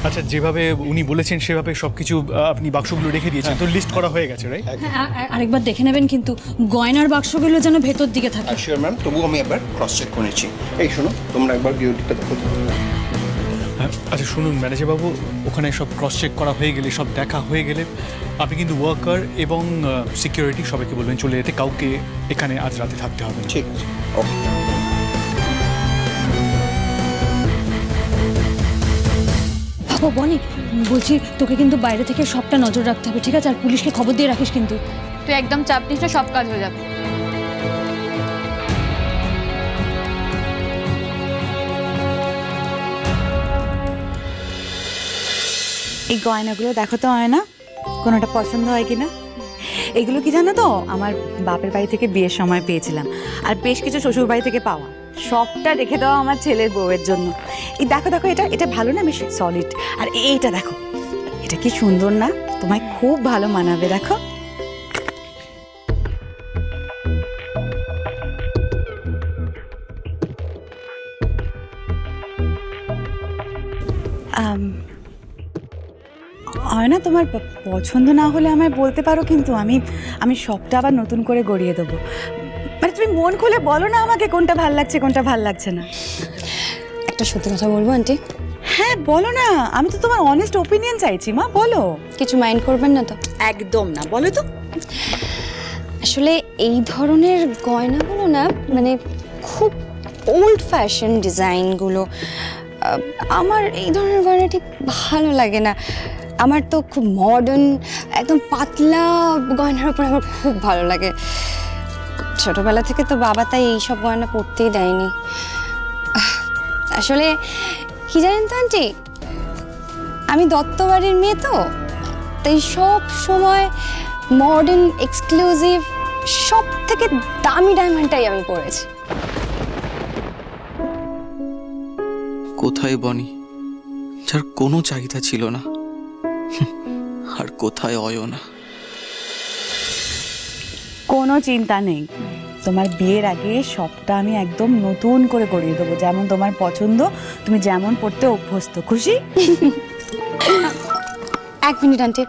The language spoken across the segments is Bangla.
আচ্ছা, যেভাবে উনি বলেছেন সেভাবে সবকিছু আপনি বাক্সগুলো রেখে দিয়েছেন, তো লিস্ট করা হয়ে গেছে, রাইট? আরেকবার দেখে নেবেন কিন্তু গয়নার বাক্সগুলো যেন ভেতর দিকে থাকে। শিওর ম্যাম, তবু আমি একবার ক্রস চেক করেছি। এই শোনো, তোমরা একবার ভিডিওটা দেখো। আচ্ছা শুনুন ম্যানেজার বাবু, ওখানে সব ক্রস চেক করা হয়ে গেলে, সব দেখা হয়ে গেলে আপনি কিন্তু ওয়ার্কার এবং সিকিউরিটি সবাইকে বলবেন চলে যেতে, কাউকে এখানে আজ রাতে থাকতে হবে না। ঠিক আছে, ওকে। ও বনি, বলছি তোকে কিন্তু বাইরে থেকে সবটা নজর রাখতে হবে, ঠিক আছে? আর পুলিশকে খবর দিয়ে রাখিস কিন্তু। তুই একদম চাপ নিস না, সব কাজ হয়ে যাবে। এই গয়নাগুলো দেখো তো হয় না, কোনোটা পছন্দ হয় কিনা? এগুলো কি জানো তো, আমার বাপের বাড়ি থেকে বিয়ের সময় পেয়েছিলাম, আর বেশ কিছু শ্বশুর বাড়ি থেকে পাওয়া। সবটা রেখে দেওয়া আমার ছেলের বউয়ের জন্য। এই দেখো দেখো, এটা এটা ভালো না, বেশ সলিড। আর এইটা দেখো, এটা কি সুন্দর না? তোমায় খুব ভালো মানাবে, দেখো। হয় না, তোমার পছন্দ না হলে আমায় বলতে পারো, কিন্তু আমি সবটা আবার নতুন করে গড়িয়ে দেবো। মানে তুমি মন খুলে বলো না আমাকে কোনটা ভাল লাগছে কোনটা ভাল লাগছে না। একটা সত্যি কথা বলবো আন্টি? হ্যাঁ বলো না, আমি তো তোমার অনেস্ট ওপিনিয়ন চাইছি মা, বলো। কিছু মাইন্ড করবেন না তো? একদম না, বলো তো। আসলে এই ধরনের গয়নাগুলো না, মানে খুব ওল্ড ফ্যাশন ডিজাইনগুলো, আমার এই ধরনের গয়না ঠিক ভালো লাগে না। আমার তো খুব মডার্ন, একদম পাতলা গয়নার উপর আমার খুব ভালো লাগে। ছোটবেলা থেকে তো বাবা তাই এইসব গয়না পরতেই দেয়নি। আসলে কি জানেন তো আন্টি, আমি দত্তবাড়ির মেয়ে তো, তাই সব সময় মডার্ন, এক্সক্লুসিভ, সব থেকে দামি ডায়মন্ডটাই আমি পরেছি। কোথায় বনি, যার কোনো চাহিদা ছিল না, আর কোথায় অয়না? কোনো চিন্তা নেই, তোমার বিয়ের আগে সবটা আমি একদম নতুন করে গড়িয়ে দেবো, যেমন তোমার পছন্দ, তুমি যেমন পড়তে অভ্যস্ত। খুশি? এক মিনিট আন্টি।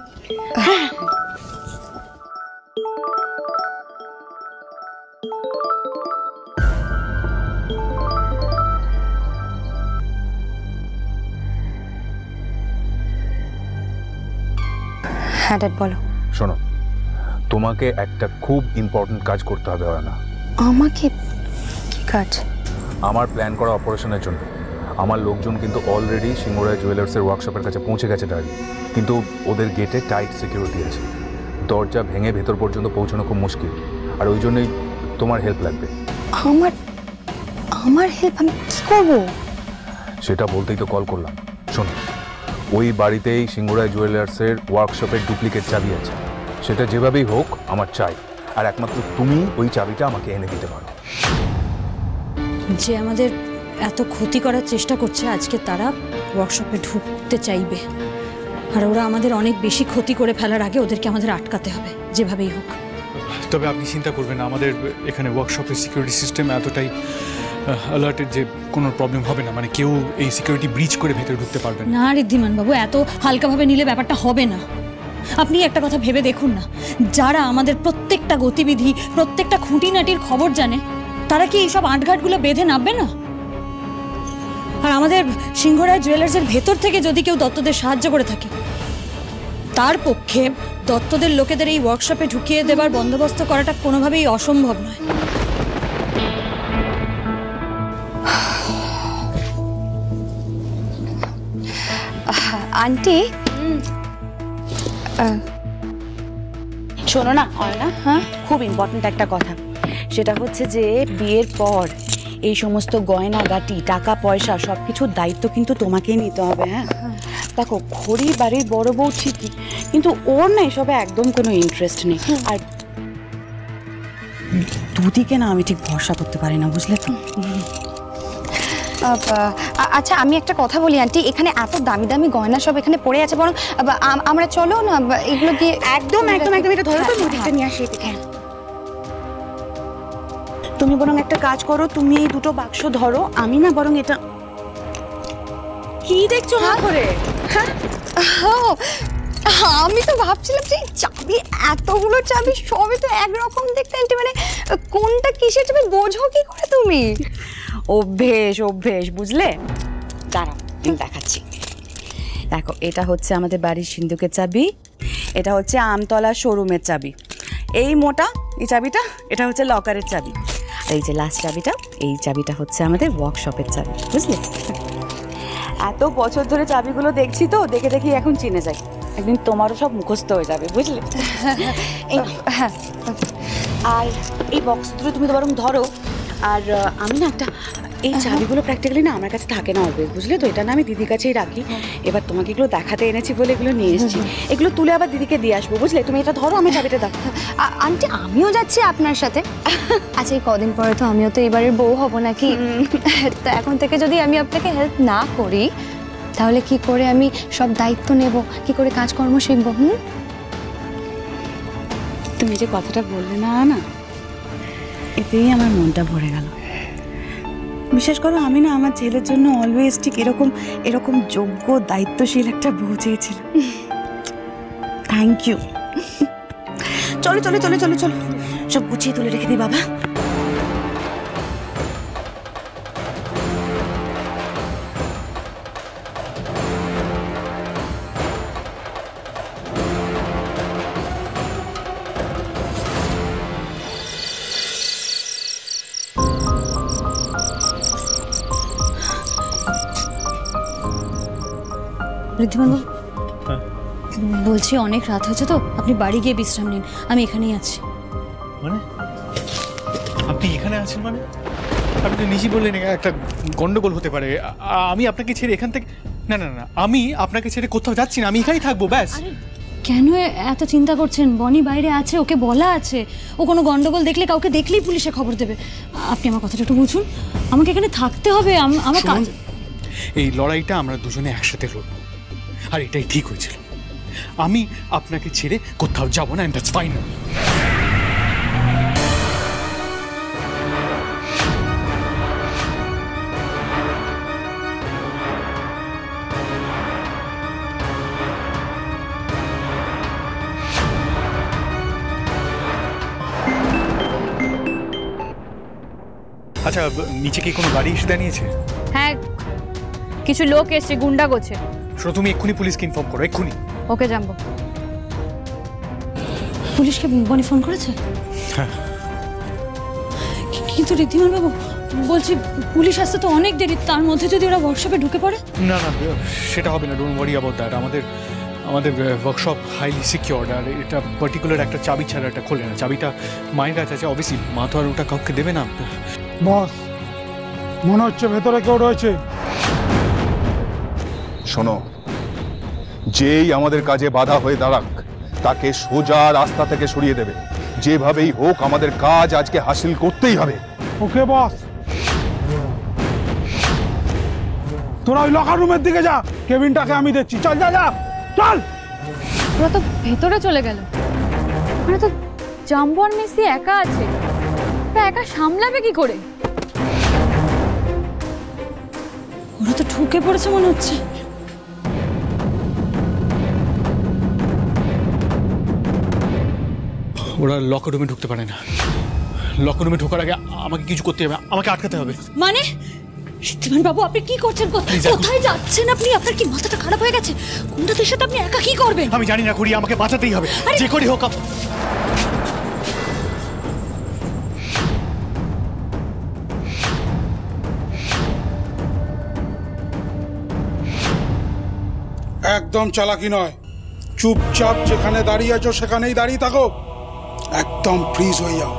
হ্যাঁ ড্যাড বলো। শোনো, তোমাকে একটা খুব ইম্পর্টেন্ট কাজ করতে হবে না। আমাকে? কি কাজ? আমার প্ল্যান করা অপারেশনের জন্য আমার লোকজন কিন্তু অলরেডি সিঙ্গুরায় জুয়েলার্সের ওয়ার্কশপের কাছে পৌঁছে গেছে ডাইরেক্ট, কিন্তু ওদের গেটে টাইট সিকিউরিটি আছে, দরজা ভেঙে ভেতর পর্যন্ত পৌঁছানো খুব মুশকিল, আর ওই জন্যই তোমার হেল্প লাগবে। আমার হেল্প? আমি কি করবো? সেটা বলতেই তো কল করলাম। শোনো, ওই বাড়িতেই সিঙ্গুরায় জুয়েলার্সের ওয়ার্কশপের ডুপ্লিকেট চাবি আছে, সেটা যেভাবেই হোক আমার চাই, আর একমাত্র তুমি ওই চাবিটা আমাকে এনে দিতে পারো। যে আমাদের এত ক্ষতি করার চেষ্টা করছে, আজকে তারা ওয়ার্কশপে ঢুকতে চাইবে, আর ওরা আমাদের অনেক বেশি ক্ষতি করে ফেলার আগে ওদেরকে আমাদের আটকাতে হবে যেভাবেই হোক। তবে আপনি চিন্তা করবেন না, আমাদের এখানে ওয়ার্কশপের সিকিউরিটি সিস্টেম এতটাই অ্যালার্টেড যে কোনো প্রবলেম হবে না, মানে কেউ এই সিকিউরিটি ব্রিচ করে ভেতরে ঢুকতে পারবে না। ঋদ্ধিমান বাবু, এত হালকাভাবে নিলে ব্যাপারটা হবে না। আপনি একটা কথা ভেবে দেখুন না, যারা আমাদের প্রত্যেকটা গতিবিধি, প্রত্যেকটা খুঁটিনাটির খবর জানে, তারা কি এইসব আঁটঘাটগুলো বেঁধে নামবে না? আর আমাদের সিংহরায় জুয়েলার্সের ভেতর থেকে যদি কেউ দত্তদের সাহায্য করে থাকে, তার পক্ষে দত্তদের লোকেদের এই ওয়ার্কশপে ঢুকিয়ে দেবার বন্দোবস্ত করাটা কোনোভাবেই অসম্ভব নয়। আন্টি, শোনো না অয়না, হ্যাঁ খুব ইম্পর্টেন্ট একটা কথা, সেটা হচ্ছে যে বিয়ের পর এই সমস্ত গয়নাগাটি, টাকা পয়সা সবকিছুর দায়িত্ব কিন্তু তোমাকেই নিতে হবে। হ্যাঁ দেখো, ঘড়ির বাড়ির বড় বউ ঠিকই, কিন্তু ওর না এসবে একদম কোনো ইন্টারেস্ট নেই, আর দুদিকে না আমি ঠিক ভরসা করতে পারি না, বুঝলে তো। আচ্ছা আমি একটা কথা বলি আন্টি, এখানে এত দামি দামি গয়না সব এখানে পড়ে আছে, বরং আমরা চলো না এগুলো গিয়ে একদম একদম একদম এটা ধরো তো, নদীটা নিয়ে আসি এদিকে। তুমি বরং একটা কাজ করো, তুমি এই দুটো বাক্স ধরো, আমি না বরং এটা কি দেখছো হা করে? আমি তো ভাবছিলাম যে চাবি, এতগুলো চাবি সবই তো একরকম দেখতে, মানে কোনটা কিসের চাবি বোঝো কি করে তুমি? অভ্যেস অভ্যেস, বুঝলে? দাঁড়াও আমি দেখাচ্ছি। দেখো, এটা হচ্ছে আমাদের বাড়ির সিন্ধুকের চাবি, এটা হচ্ছে আমতলা শোরুমের চাবি, এই মোটা এই চাবিটা এটা হচ্ছে লকারের চাবি, আর এই যে লাস্ট চাবিটা, এই চাবিটা হচ্ছে আমাদের ওয়ার্কশপের চাবি, বুঝলে? এত বছর ধরে চাবিগুলো দেখছি তো, দেখে দেখি এখন চিনে যাই, একদিন তোমারও সব মুখস্থ হয়ে যাবে, বুঝলে? হ্যাঁ, আর এই বক্স দুটো তুমি তো বরং ধরো, আর আমি না একটা, এই চাবিগুলো প্র্যাকটিক্যালি না আমার কাছে থাকে না অভ্যেস, বুঝলে তো? এটা না আমি দিদির কাছেই রাখি। এবার তোমাকে এগুলো দেখাতে এনেছি বলে এগুলো নিয়ে এসেছি, এগুলো তুলে আবার দিদিকে দিয়ে আসবো, বুঝলে? তুমি এটা ধরো, আমি চাবিটা দাও। আন্টি আমিও যাচ্ছি আপনার সাথে। আচ্ছা, এই কদিন পরে তো আমিও তো এবারের বউ হব নাকি? তো এখন থেকে যদি আমি আপনাকে হেল্প না করি, তাহলে কি করে আমি সব দায়িত্ব নেব, কি করে কাজকর্ম শিখবো? তুমি যে কথাটা বললে না না, এতেই আমার মনটা ভরে গেল। বিশেষ করো, আমি না আমার ছেলের জন্য অলওয়েজ ঠিক এরকম যোগ্য দায়িত্বশীল একটা বউ চেয়েছিলাম। Thank you. চলো চলো চলো চলো চলো, সব গুছিয়ে তুলে রেখে দিই বাবা। ঋদ্ধিমান বাবু, বলছি অনেক রাত হয়েছে তো, আপনি বাড়ি গিয়ে বিশ্রাম নিন, আমি এখানেই আছি। মানে আপনি এখানে আছেন মানে? আপনি তো নিজেই বললেন একটা গন্ডগোল হতে পারে। আমি আপনাকে ছেড়ে এখান থেকে, না না না, আমি আপনাকে ছেড়ে কোথাও যাচ্ছি না, আমি এখানেই থাকবো, ব্যাস। কেন এত চিন্তা করছেন? বনি বাইরে আছে, ওকে বলা আছে, ও কোনো গন্ডগোল দেখলে, কাউকে দেখলেই পুলিশে খবর দেবে। আপনি আমার কথাটা একটু বুঝুন, আমাকে এখানে থাকতে হবে, আমার কাজ। এই লড়াইটা আমরা দুজনে একসাথে লড়বো, আর এটাই ঠিক হয়েছিল। আমি আপনাকে ছেড়ে কোথাও যাবো না, এন্ড দ্যাটস ফাইন। আচ্ছা, নিচে কি কোনো গাড়ি এসে দাঁড়িয়েছে? হ্যাঁ, কিছু লোক এসছে, গুন্ডা গোছে। শোনো, তুমি এক্ষুনি পুলিশকে ইনফর্ম করো, এক্ষুনি। ওকে, জানবো। পুলিশকে বনি ফোন করেছে? হ্যাঁ। কিন্তু ঋদ্ধিমান বাবু, বলছি পুলিশ আসতে তো অনেক দেরি, তার মধ্যে যদি ওরা ওয়ার্কশপে ঢুকে পড়ে? না না, সেটা হবে না, ডোন্ট ওয়ারি অ্যাবাউট দ্যাট। আমাদের ওয়ার্কশপ হাইলি সিকিউরড, আর এটা পার্টিকুলার একটা চাবি ছাড়া এটা খোলে না। চাবিটা মায়ের কাছে আছে, অবভিয়াসলি মা তো আর ওটা কাউকে দেবে না। বস, মনে হচ্ছে ভেতরে কেউ রয়েছে। শোনো, যেই আমাদের কাজে বাধা হয়ে দাঁড়াক, তাকে সোজা রাস্তা থেকে সরিয়ে দেবে। যেভাবেই হোক আমাদের কাজ আজকে হাসিল করতেই হবে। ওকে বস, তোরা ওই লকার রুমের দিকে যা, কেবিনটাকে আমি দেখছি। চল যা যা চল। ওরা তো ভেতরে চলে গেল, ওখানে তো জাম্বো আর মেসি একা আছে, তা একা সামলাবে কি করে? ওরা তো ঢুকে পড়েছে মনে হচ্ছে। ওরা লকার রুমে ঢুকতে পারে না। লকার রুমে ঢোকার আগে আমাকে কিছু করতে হবে, আমাকে আটকাতে হবে। মানে ঋদ্ধিমান বাবু, আপনি কি করছেন? কোথায় যাচ্ছেন আপনি? আপনার কি মাথাটা খারাপ হয়ে গেছে? গুন্ডাদের সাথে আপনি একা কি করবেন? আমি জানি না, করি, আমাকে বাঁচাতেই হবে, যে করে হোক। একদম চালাকি নয়, চুপচাপ যেখানে দাঁড়িয়ে আছো সেখানেই দাঁড়িয়ে থাকো, একদম ফ্রিজ হয়ে যাও।